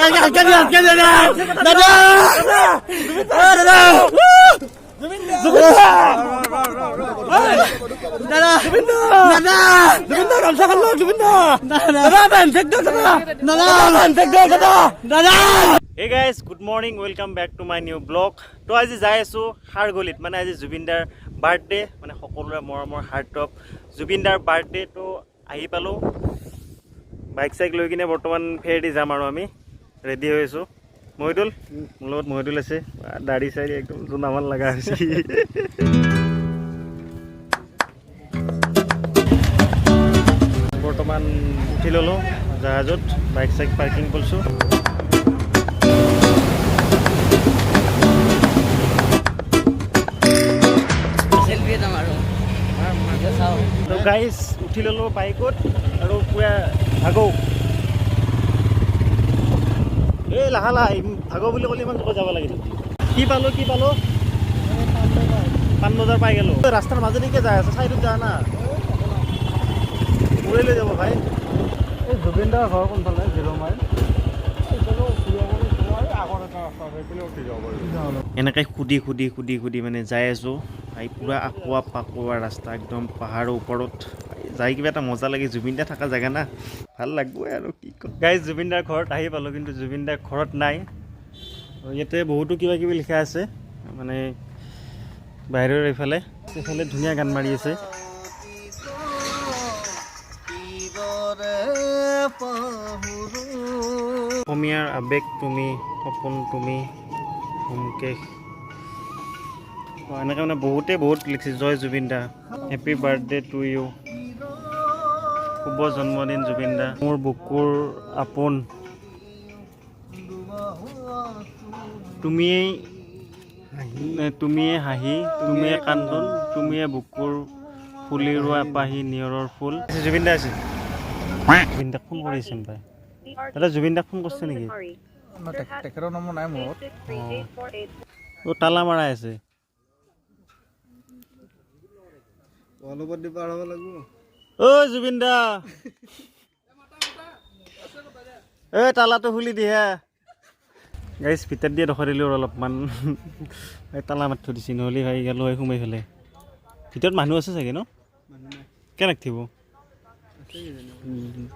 Hey guys, good morning. Welcome back to my new vlog. To আজি যাই আছো হাৰগলিত মানে আজি জুবিনদাৰ বাৰ্থডে মানে সকলোৰে মৰমৰ হাৰ্টটপ জুবিনদাৰ বাৰ্থডে তো আহি পালো বাইক চাইক লৈ কিনে বৰ্তমান ফেৰদি যাম আৰু আমি ৰেডি হৈ আছো মহিদুল মোৰ লগত মহিদুল আছে দাড়ি চাইৰি একদম জোনামান লগা হৈছে বৰ্তমান উঠি ললো জাহাজত বাইক চাইক পাৰ্কিং কৰিছো তো গাইজ উঠি ললো বাইকত আৰু পুৰা ভাগো এই লাহা লাহ ভাগো বুলি ক'লে ইমান যাব লাগে কি পালো পানবজাৰ পাই গেলো ৰাস্তাৰ মাজেদিকে যাই আছে চাইডত যা না উৰাই লৈ যাব ভাই এই জুবিনদাৰ ঘৰ কোনফালে 0 মাইল এনেকৈ খুদি মানে যাই আছো এই পুৰা পাকোৱা ৰাস্তা একদম পাহাৰৰ ওপৰত যাই কিবা এটা মজা লাগে জুবিনদা থকা জেগা না ভাল লাগবই আৰু কি কম গাইজ জুবিনদাৰ ঘৰত আহি পালোঁ কিন্তু জুবিনদাৰ ঘৰত নাই ইয়াতে বহুতো কিবা কিবি লিখা আছে মানে বাহিৰৰ এইফালে ধুনীয়া গান মাৰি আছে অসমীয়াৰ আবেগ তুমি সপোন তুমি হোমকেশ এনেকৈ মানে বহুত লিখিছে জয় জুবিনদা হেপী বাৰ্থডে টু ইউ শুভ জন্মদিন জুবিনদা মোৰ বুকুৰ আপোন তুমিয়ে হাঁহি তুমিয়ে কান্দোন তুমিয়ে বুকুৰ ফুলি ৰোৱা পাহি নিয়ৰৰ ফুল জুবিনদা আছে জুবিনদাক ফোন কৰিছে পাই দাদা জুবিনদাক ফোন কৰিছে নেকি তেখেতৰ নম্বৰ নাই মোৰ তালা মাৰাই আছে ঐ জুবিনদা এই তালাটো খুলি দিহে গাইজ ভিতৰত দিয়ে দখৰ দিলোঁ অলপমান তালা মাৰি থৈ দিছে নহ'লে ভাই গেলো হয় সোমাই পেলাই ভিতৰত মানুহ আছে চাগে ন কেনেকৈ থাকিব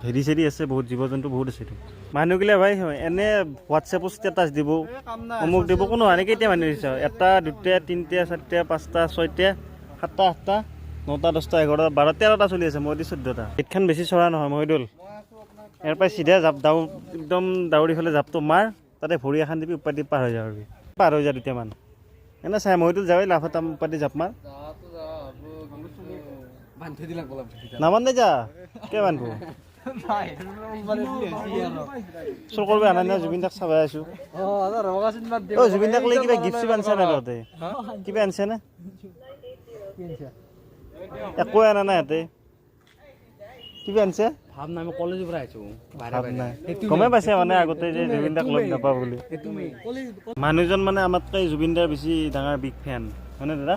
হেৰি চেৰি আছে বহুত জীৱ জন্তু বহুত আছেতো মানুহগিলা ভাই এনে হোৱাটছএপত ষ্টেটাছ দিব অমুক দিব কোনো হানে কেতিয়া মানুহ দিছে 1 2 3 4 5 6 7 8 9 10 11 12 13টা চলি আছে মই 14টা এইখন বেছি চৰা নহয় মহিদুল ইয়াৰ পৰা চিধা জাপ একদম দাউৰি ফেলে জাপটো মাৰ তাতে ভৰি এখন দিবি উপাধি পাৰ হৈ যাবি পাৰ হৈ যা দুটামান এনে চাই মহিদুল যাবি লাফত উপাধি জাপ মাৰ নামান দে যা কে বান্ধব চোৰ কৰিব আনা নাই জুবিনদাক চাব আছো জুবিনদাক লৈ কিবা গিফ্ট চিফ্ট আনছে নে তহঁতে কিবা আনছে নে একো আনা নাই ইয়াতে কিবা আনছে গমে পাইছে মানে আগতে যে জুবিনদাক লগ নাপাওঁ বুলি মানুহজন মানে আমাতকৈ জুবিনদাৰ বেছি ডাঙৰ বিগ ফেন হয়নে দাদা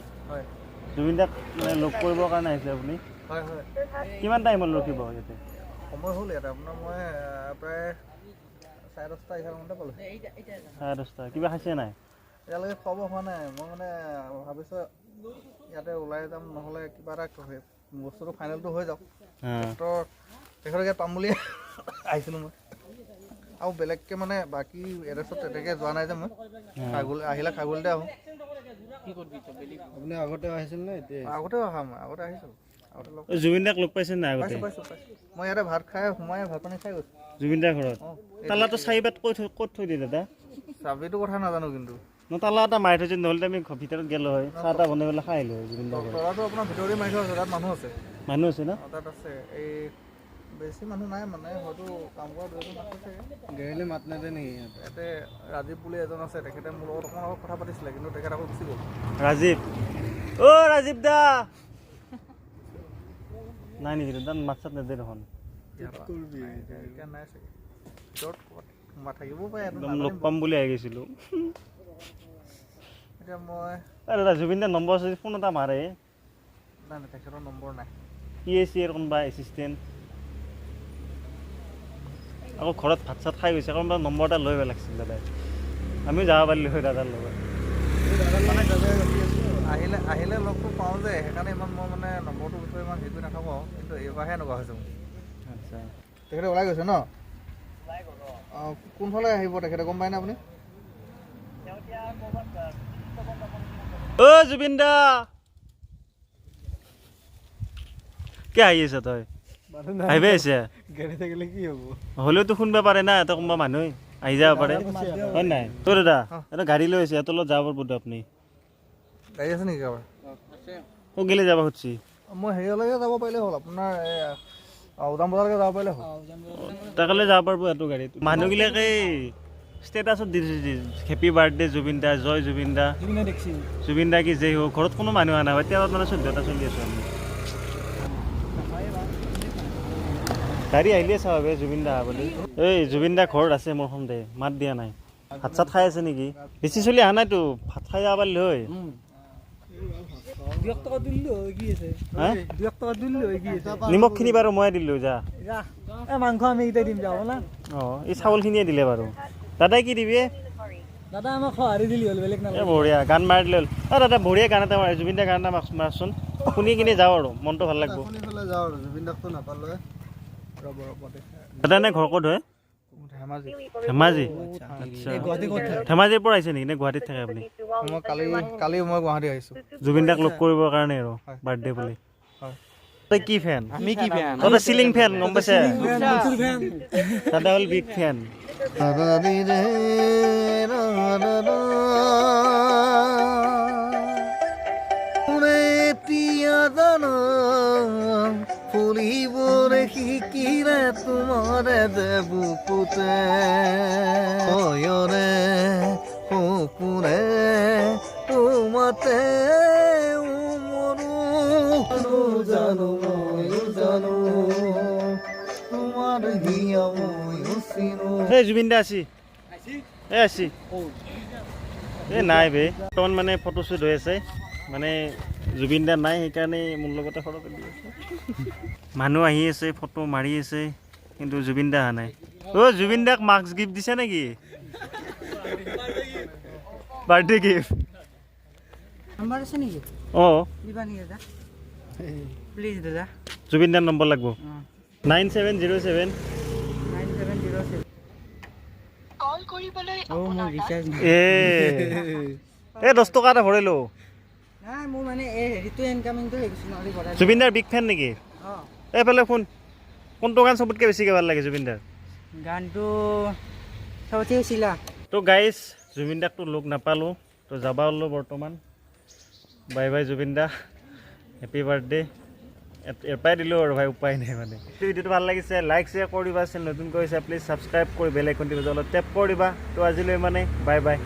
জুবিনদাক মানে লগ কৰিবৰ কাৰণে আহিছে আপুনি কিমান টাইম হ'ল ৰখিব ইয়াতে সময় হ'ল ইয়াতে আপোনাৰ মই প্ৰায় 10:30 11 পালোঁ 10:30 কিবা খাইছে নাই এতিয়ালৈকে খোৱা হোৱা নাই মই মানে ভাবিছোঁ ইয়াতে ওলাই যাম নহ'লে কিবা এটা বস্তুটো ফাইনেলটো হৈ যাওক তেখেতকে পাম বুলি আহিছিলোঁ মই আৰু বেলেগকৈ মানে বাকী এড্ৰেছত তেনেকৈ যোৱা নাই যে মই আহিলে খাগলিতে আহোঁ আপুনি আগতে আহিছিল নে আগতে অহা মই আগতে আহিছিলোঁ জুবিনদাক লগ পাইছে নাই আগতে মই ইয়াতে ভাত খাই সোমাই ভাত পানী খাই গৈছোঁ জুবিনদাৰ ঘৰত তালাটো চাৰিবাত ক'ত থৈ দিয়ে দাদা চাবিটো কথা নাজানো কিন্তু তালা এটা মাৰি থৈছে নহ'লে আমি ভিতৰত গেলো হয় চাহ এটা বনাই পেলাই খাই আহিলোঁ হয় জুবিনদাৰ ঘৰত তলাটো আপোনাৰ ভিতৰতে মাৰি থোৱা আছে তাত মানুহ আছে ন তাত আছে এই বেছি মানুহ নাই মানে হয়তো কাম কৰা দুজন আছে গেৰিলে মাত নাযায় নেকি ইয়াতে ৰাজীৱ বুলি এজন আছে তেখেতে মোৰ লগত অকণমান কথা পাতিছিলে কিন্তু তেখেত আকৌ গুচি গ'ল ৰাজীৱ ৰাজীৱ দা নাই নেকি দাদা মাত চাত নেদে দেখোন নাই চাগে থাকিব পাৰে একদম লগ পাম বুলি আহি গৈছিলোঁ এতিয়া মই দাদা জুবিনদাৰ নম্বৰ আছে ফোন এটা মাৰে নাই তেখেতৰ নম্বৰ নাই PAC কোনোবা এছিষ্টেণ্ট আকৌ ঘৰত ভাত চাত খাই গৈছে কাৰণ নম্বৰ এটা লৈ লাগিছিল দাদাই আমিও যাব পাৰিলোঁ হয় দাদাৰ লগত আহিলে লগটো পাওঁ যে সেইকাৰণে ইমান মই মানে নম্বৰটোৰ বিষয়ে ইমান হেৰি কৰি নাথাকোঁ কিন্তু এইবাৰহে এনেকুৱা হৈছে আচ্ছা তেখেতে ওলাই গৈছে ন কোনফালে আহিব তেখেতে গম পায় নে আপুনি জুবিন দা কি আহি আছে তই আহিব আহিছে গাড়ী থাকিলে কি হ'ব হ'লেওতো শুনব পাৰে না এটা কোনোবা মানুহ আহি যাব পাৰে হয় নাই তোৰ দাদা এটা গাড়ী লৈ আছে এটোলত যাব পাৰিব আপুনি গাড়ী আছে নেকি কাৰোবাৰ ক'ত গেলে যাব খুজিছি মই হেৰিয়লৈকে যাব পাৰিলে হ'ল আপোনাৰ উজান বজাৰলৈকে যাব পাৰিলে হ'ল তাকলে যাব পাৰিব এইটো গাড়ীত মানুহবিলাকে ষ্টেটাছত দিছে হেপী বাৰ্থডে জুবিন দা জয় জুবিন দা জুবিন দা কি যেই হোক ঘৰত কোনো মানুহ অহা নাই এতিয়া মানে 14টা চলি আছোঁ আমি গাড়ী আহিলে চাব জুবিন দা বুলি এই জুবিন দা ঘৰত আছে মোৰ সন্দেহ মাত দিয়া নাই ভাত চাত খাই আছে নেকি বেছি চলি অহা নাইতো ভাত খাই যাব পাৰিলে হয় নিমখখিনি বাৰু মই দিলোঁ যা মাংস আমি এতিয়া দিম যাব না অঁ এই চাউলখিনিয়ে দিলে বাৰু দাদাই কি দিবি দাদা আমাক সঁহাৰি দিলি হ'ল বেলেগ এই বঢ়িয়া গান মাৰি দিলে হ'ল দাদা বঢ়িয়া গান এটা মাৰে জুবিন দা গান এটা মাৰচোন শুনি কিনে যাওঁ আৰু মনটো ভাল লাগিব যাওঁ আৰু জুবিন দাকটো নাপালে দাদা নে ঘৰ ক'ত হয় ধেমাজি ধেমাজিৰ পৰা আহিছে নেকি নে গুৱাহাটীত থাকে আপুনি মই কালি মই গুৱাহাটী আহিছোঁ জুবিন দাক লগ কৰিবৰ কাৰণে আৰু বাৰ্থডে বুলি তই কি ফেন আমি কি ফেন তই চিলিং ফেন গম পাইছে দাদা হ'ল বিগ ফেন ফুলিবৰে শিকিলে তোমাৰে বুকুতে অয়ৰে সপোনে তোমাতে জানো জানো তোমাৰ হিয়া ময়ো চিনো এই জুবিন দা আছি এই আছি এই নাই বে বৰ্তমান মানে ফটোশ্বুট হৈ আছে মানে জুবিন দা নাই সেইকাৰণে মোৰ লগতে ফটো তুলি আছে মানুহ আহি আছে ফটো মাৰি আছে কিন্তু জুবিন দা অহা নাই জুবিন দাক মাস্ক গিফ্ট দিছে নেকি বাৰ্থডে গিফ্ট নাম্বাৰ আছে নেকি অঁ দিবা নেকি দাদা প্লিজ দাদা জুবিন দাৰ নম্বৰ লাগিব 9707 কল কৰিবলৈ মোৰ ৰিচাৰ্জ এই 10 টকা এটা ভৰিলোঁ নাই মোৰ মানে এই হেৰিটো ইনকামিংটো হেৰিছোঁ নহ'লে ভৰাই জুবিন দাৰ বিগ ফেন নেকি অঁ এইফালে শুন কোনটো গান চবতকৈ বেছিকৈ ভাল লাগে জুবিন দাৰ গানটো চবতে হৈছিলা তো গাইজ জুবিন দাকতো লগ নাপালোঁ তো যাবা হ'লোঁ বৰ্তমান বাই বাই জুবিন দা হেপী বাৰ্থডে এপাই দিলোঁ আৰু ভাই উপায় নাই মানে ভিডিঅ'টো ভাল লাগিছে লাইক শ্বেয়াৰ কৰি দিবা চেনেল নতুনকৈ হৈছে প্লিজ ছাবস্ক্ৰাইব কৰি বেল আইকনটি অলপ টেপ কৰি দিবা তো আজিলৈ মানে বাই বাই